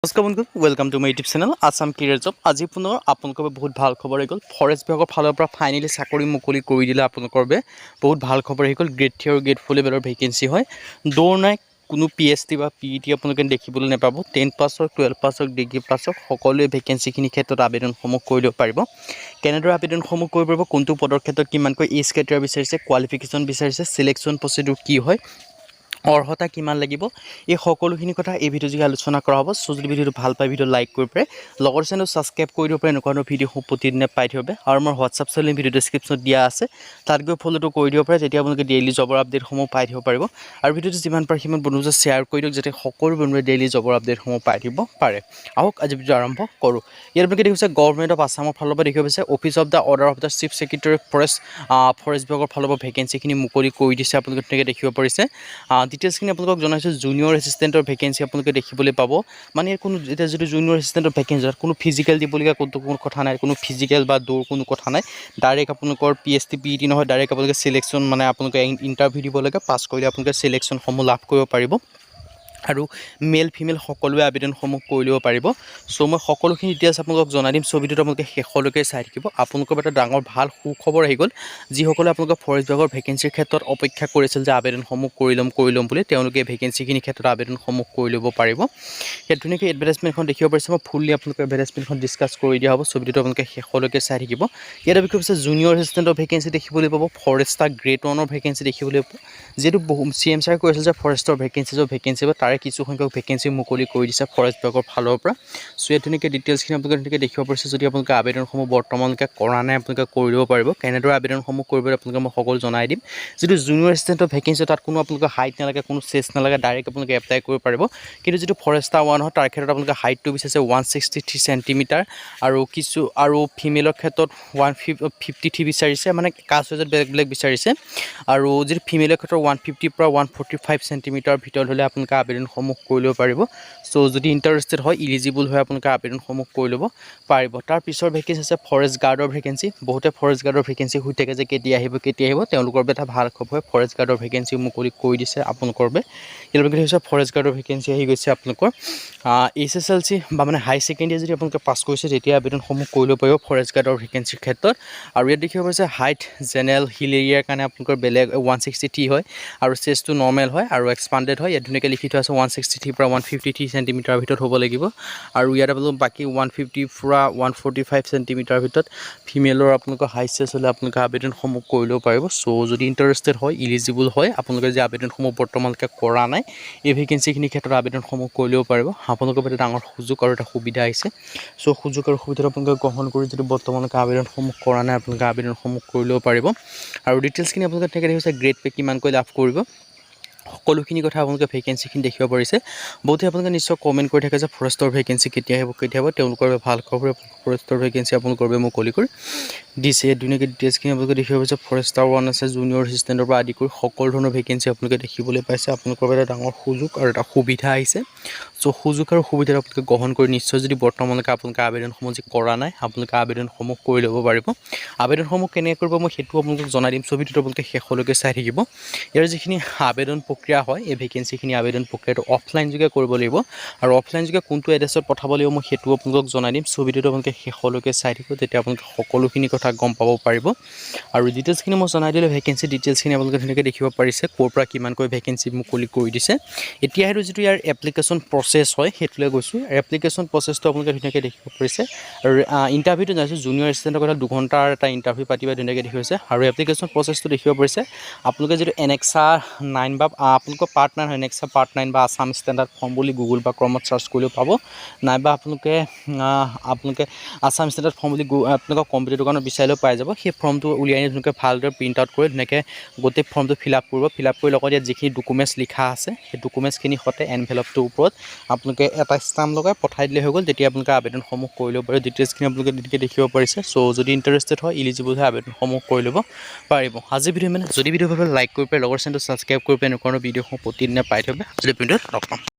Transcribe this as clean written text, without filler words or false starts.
নমস্কাৰ বন্ধু, welcome to my YouTube channel Assam career job. আজি পুনৰ আপোনালোকৰ বাবে বহুত ভাল খবৰ আহি গ'ল। ফৰেষ্ট বিভাগৰ ফালৰ পৰা ফাইনেলি চাকৰি মুকলি কৰি দিলে আপোনালোকৰ বাবে বহুত ভাল খবৰ আহি গ'ল। গ্ৰেড 3 আৰু গ্ৰেড 4 লেভেলৰ ভেকেঞ্চি হয়। দৌৰ নাই, কোনো PhD বা PET আপোনালোকে দেখিবলৈ নাপাব। 10 পাছ হওক, 12 পাছ হওক, ডিগ্ৰী পাছ হওক, সকলোৱে ভেকেঞ্চিখিনিৰ ক্ষেত্ৰত আবেদনসমূহ কৰি দিব পাৰিব। কেনেদৰে আবেদনসমূহ কৰিব পাৰিব, কোনটো পদৰ ক্ষেত্ৰত কিমানকৈ এজ ক্ৰাইটেৰিয়া বিচাৰিছে, কোৱালিফিকেশ্যন বিচাৰিছে, চিলেকশ্যন প্ৰচিডিউৰ কি হয়, অৰ্হতা কিমান লাগিব, এই সকলোখিনি কথা এই ভিডিঅ' যোগে আলোচনা কৰা হ'ব। চ' যদি ভিডিঅ'টো ভাল পায় ভিডিঅ' লাইক কৰি পাৰে, লগৰ চেনেল ছাবস্ক্ৰাইব কৰি দিব পাৰে, এনেকুৱা ধৰণৰ ভিডিঅ'সমূহ প্ৰতিদিনে পাই থাকিব। আৰু মোৰ হোৱাটছআপ চেনেল ভিডিঅ' ডেছক্ৰিপশ্যনত দিয়া আছে, তাত গৈ ফ'ল'টো কৰি দিব পাৰে, তেতিয়া আপোনালোকে ডেইলি জবৰ আপডেটসমূহ পাই থাকিব পাৰিব। আৰু ভিডিঅ'টো যিমান পাৰে সিমান বন্ধুৱে শ্বেয়াৰ কৰি দিয়ক, যাতে সকলো বন্ধুৱে ডেইলি জবৰ আপডেটসমূহ পাই থাকিব পাৰে। আহক আজি ভিডিঅ' আৰম্ভ কৰোঁ। ইয়াত আপোনালোকে দেখিছে গভৰ্ণমেণ্ট অফ আছামৰ ফালৰ পৰা দেখিব পাইছে office of the order of the chief secretary forest বিভাগৰ ফালৰ পৰা ভেকেঞ্চিখিনি মুকলি কৰি দিছে। আপোনালোকে তেনেকৈ দেখিব পাৰিছে। ডিটেইলছখিনি আপোনালোকক জনাইছোঁ। জুনিয়ৰ এছিষ্টেণ্টৰ ভেকেঞ্চি আপোনালোকে দেখিবলৈ পাব। মানে কোনো এতিয়া যিটো জুনিয়ৰ এছিষ্টেণ্টৰ ভেকেঞ্চি, কোনো ফিজিকেল দিবলগীয়া কোনো কথা নাই, কোনো ফিজিকেল বা দৌৰ কোনো কথা নাই। ডাইৰেক্ট আপোনালোকৰ PhD PET নহয়, ডাইৰেক্ট আপোনালোকে চিলেকশ্যন মানে আপোনালোকে ইণ্টাৰভিউ দিব লাগে। পাছ কৰিলে আপোনালোকে চিলেকশ্যনসমূহ লাভ কৰিব পাৰিব। আৰু মেল ফিমেল সকলোৱে আবেদনসমূহ কৰি ল'ব পাৰিব। চ' মই সকলোখিনি ডিটেইলছ আপোনালোকক জনাই দিম। চ' ভিডিঅ'টো আপোনালোকে শেষলৈকে চাই থাকিব। আপোনালোকৰ এটা ডাঙৰ ভাল সুখবৰ আহি গ'ল। যিসকলে আপোনালোকৰ ফৰেষ্ট বিভাগৰ ভেকেঞ্চিৰ ক্ষেত্ৰত অপেক্ষা কৰিছিল যে আবেদনসমূহ কৰি ল'ম বুলি, তেওঁলোকে ভেকেঞ্চিখিনিৰ ক্ষেত্ৰত আবেদনসমূহ কৰি ল'ব পাৰিব। ইয়াত ধুনীয়াকৈ এডভাৰটাইজমেণ্টখন দেখিব পাৰিছে। মই ফুললি আপোনালোকৰ এডভাৰটাইজমেণ্টখন ডিছকাছ কৰি দিয়া হ'ব। চ' ভিডিঅ'টো আপোনালোকে শেষলৈকে চাই থাকিব। ইয়াত বিষয় হৈছে জুনিয়ৰ এছিষ্টেণ্টৰ ভেকেঞ্চি দেখিবলৈ পাব, ফৰেষ্টাৰ গ্ৰেড 1ৰ ভেকেঞ্চি দেখিবলৈ পাব। যিহেতু CM ছাৰে কৈছিল যে ফৰেষ্টৰ ভেকেঞ্চি তাৰে কিছু সংখ্যক ভেকেঞ্চি মুকলি কৰি দিছে ফৰেষ্ট বিভাগৰ ফালৰ পৰা। চ' ইয়াত ধুনীয়াকৈ ডিটেইলছখিনি আপোনালোকে ধুনীয়াকৈ দেখিব পাৰিছে। যদি আপোনালোকে আবেদনসমূহ বৰ্তমানলৈকে কৰা নাই, আপোনালোকে কৰি দিব পাৰিব। কেনেদৰে আবেদনসমূহ কৰিব আপোনালোকে মই সকলো জনাই দিম। যিটো জুনিয়ৰ এছিষ্টেণ্টৰ ভেকেঞ্চি, তাত কোনো আপোনালোকে হাইট নালাগে, কোনো চেষ্ট নালাগে, ডাইৰেক্ট আপোনালোকে এপ্লাই কৰিব পাৰিব। কিন্তু যিটো ফৰেষ্টাৰ 1 হয়, তাৰ ক্ষেত্ৰত আপোনালোকে হাইটটো বিচাৰিছে 163 চেণ্টিমিটাৰ, আৰু ফিমেলৰ ক্ষেত্ৰত 153 বিচাৰিছে, মানে কাষ্ট ৱাইজত বেলেগ বিচাৰিছে। আৰু যিটো ফিমেলৰ ক্ষেত্ৰত 150 পৰা 145 চেণ্টিমিটাৰৰ ভিতৰত হ'লে আপোনালোকে আবেদনসমূহ কৰি ল'ব পাৰিব। চ' যদি ইণ্টাৰেষ্টেড হয়, ইলিজিবল হয়, আপোনালোকে আবেদনসমূহ কৰি ল'ব পাৰিব। তাৰ পিছৰ ভেকেঞ্চি আছে ফৰেষ্ট গাৰ্ডৰ ভেকেঞ্চি। বহুতে ফৰেষ্ট গাৰ্ডৰ ভেকেঞ্চি শুই থাকে যে কেতিয়া আহিব। তেওঁলোকৰ বাবে এটা ভাল খবৰ হয়, ফৰেষ্ট গাৰ্ডৰ ভেকেঞ্চি মুকলি কৰি দিছে আপোনালোকৰ বাবে। ইয়াৰ বাবে হৈছে ফৰেষ্ট গাৰ্ডৰ ভেকেঞ্চি আহি গৈছে আপোনালোকৰ SSLC বা মানে হাই ছেকেণ্ডেৰী যদি আপোনালোকে পাছ কৰিছে, তেতিয়া আবেদনসমূহ কৰি ল'ব পাৰিব ফৰেষ্ট গাৰ্ডৰ ভেকেঞ্চিৰ ক্ষেত্ৰত। আৰু ইয়াত দেখিব পাৰিছে হাইট জেনেৰেল হিল এৰিয়াৰ কাৰণে আপোনালোকৰ বেলেগ 163 হয়, আৰু চেষ্টটো নৰ্মেল হয় আৰু এক্সপাণ্ডেড হয়। ইয়াত ধুনীয়াকৈ লিখি থোৱা আছে 163 পৰা 153 চেণ্টিমিটাৰৰ ভিতৰত হ'ব লাগিব। আৰু ইয়াত আপোনালোক বাকী 150 পৰা 145 চেণ্টিমিটাৰৰ ভিতৰত ফিমেলৰ আপোনালোকৰ হাইট চেষ্ট হ'লে আপোনালোকে আবেদনসমূহ কৰি ল'ব পাৰিব। চ' যদি ইণ্টাৰেষ্টেড হয়, ইলিজিবল হয়, আপোনালোকে যে আবেদনসমূহ বৰ্তমানলৈকে কৰা নাই, এই ভেকেঞ্চিখিনিৰ ক্ষেত্ৰত আবেদনসমূহ কৰি ল'ব পাৰিব। আপোনালোকৰ বাবে ডাঙৰ সুযোগ আৰু এটা সুবিধা আহিছে। চ' সুযোগ আৰু সুবিধাটো আপোনালোকে গ্ৰহণ কৰি যদি বৰ্তমানলৈকে আবেদনসমূহ কৰা নাই, আপোনালোকে আবেদনসমূহ কৰি ল'ব পাৰিব। আৰু ডিটেইলছখিনি আপোনালোকে তেনেকৈ দেখিছে গ্ৰেড পে কিমানকৈ লাভ কৰিব, সকলোখিনি কথা আপোনালোকে ভেকেঞ্চিখিনি দেখিব পাৰিছে। বহুতে আপোনালোকে নিশ্চয় কমেণ্ট কৰি থাকে যে ফৰেষ্টৰ ভেকেঞ্চি কেতিয়া আহিব। তেওঁলোকৰ বাবে ভাল খবৰ, ফৰেষ্টৰ ভেকেঞ্চি আপোনালোকৰ বাবে মুকলি কৰি দিছে। ধুনীয়াকৈ ডিটেইলছখিনি আপোনালোকে দেখিব পাৰিছে। ফৰেষ্টাৰ 1 আছে, জুনিয়ৰ এছিষ্টেণ্টৰ পৰা আদি কৰি সকলো ধৰণৰ ভেকেঞ্চি আপোনালোকে দেখিবলৈ পাইছে। আপোনালোকৰ বাবে এটা ডাঙৰ সুযোগ আৰু এটা সুবিধা আহিছে। চ' সুযোগ আৰু সুবিধা আপোনালোকে গ্ৰহণ কৰি নিশ্চয় যদি বৰ্তমানলৈকে আপোনালোকে আবেদনসমূহ যি কৰা নাই, আপোনালোকে আবেদনসমূহ কৰি ল'ব পাৰিব। আবেদনসমূহ কেনেকৈ কৰিব মই সেইটো আপোনালোকক জনাই দিম। চ' ভিডিঅ'টো আপোনালোকে শেষলৈকে চাই থাকিব। ইয়াৰ যিখিনি আবেদন প্ৰক্ৰিয়া হয়, এই ভেকেঞ্চিখিনি আবেদন প্ৰক্ৰিয়াটো অফলাইন যোগে কৰিব লাগিব। আৰু অফলাইন যোগে কোনটো এড্ৰেছত পঠাব লাগিব মই সেইটো আপোনালোকক জনাই দিম। চ' ভিডিঅ'টো আপোনালোকে শেষলৈকে চাই থাকিব, তেতিয়া আপোনালোকে সকলোখিনি কথা গম পাব পাৰিব। আৰু ডিটেইলছখিনি মই জনাই দিলে ভেকেঞ্চি ডিটেইলছখিনি আপোনালোকে ধুনীয়াকৈ দেখিব পাৰিছে, ক'ৰ পৰা কিমানকৈ ভেকেঞ্চি মুকলি কৰি দিছে। এতিয়া সেইটো যিটো ইয়াৰ এপ্লিকেশ্যন প্ৰচেছ হয়, সেইটোলৈ গৈছোঁ। এপ্লিকেশ্যন প্ৰচেছটো আপোনালোকে ধুনীয়াকৈ দেখিব পাৰিছে। আৰু ইণ্টাৰভিউটো জানিছোঁ জুনিয়ৰ এছিষ্টেণ্টৰ কথা 2 ঘণ্টাৰ এটা ইণ্টাৰভিউ পাতিব, ধুনীয়াকৈ দেখিছে। আৰু এপ্লিকেশ্যন প্ৰচেছটো দেখিব পাৰিছে। আপোনালোকে যিটো এনেক্সা 9 বা আপোনালোকৰ পাৰ্ট 9 হয়, এনেক্সা পাৰ্ট 9 বা আছাম ষ্টেণ্ডাৰ্ড ফৰ্ম বুলি গুগল বা ক্ৰমত চাৰ্চ কৰিলেও পাব। নাইবা আপোনালোকে আছাম ষ্টেণ্ডাৰ্ড ফৰ্ম বুলি আপোনালোকৰ কম্পিউটাৰ দোকানত বিচাৰিলেও পাই যাব। সেই ফৰ্মটো উলিয়াই আনি ধুনীয়াকৈ ভালদৰে প্ৰিণ্ট আউট কৰি ধুনীয়াকৈ গোটেই ফৰ্মটো ফিল আপ কৰিব। ফিল আপ কৰি লগত ইয়াত যিখিনি ডকুমেণ্টছ লিখা আছে, সেই ডকুমেণ্টছখিনিৰ সৈতে এনভেলপটোৰ ওপৰত আপোনালোকে এটা ষ্টাম্প লগাই পঠাই দিলে হৈ গ'ল। তেতিয়া আপোনালোকে আবেদনসমূহ কৰি ল'ব পাৰিব। ডিটেইলছখিনি আপোনালোকে তেনেকৈ দেখিব পাৰিছে। চ' যদি ইণ্টাৰেষ্টেড হয়, ইলিজিবল হয়, আবেদনসমূহ কৰি ল'ব পাৰিব। আজি ভিডিঅ' যদি ভিডিঅ' ভাল লাইক কৰি পাৰে, লগৰ চেনেলটো ছাবস্ক্ৰাইব কৰি পাৰে, এনেকুৱা ভিডিঅ'সমূহ প্ৰতিদিনে পাই থাকিব। যদি ভিডিঅ'ত লগ পাম।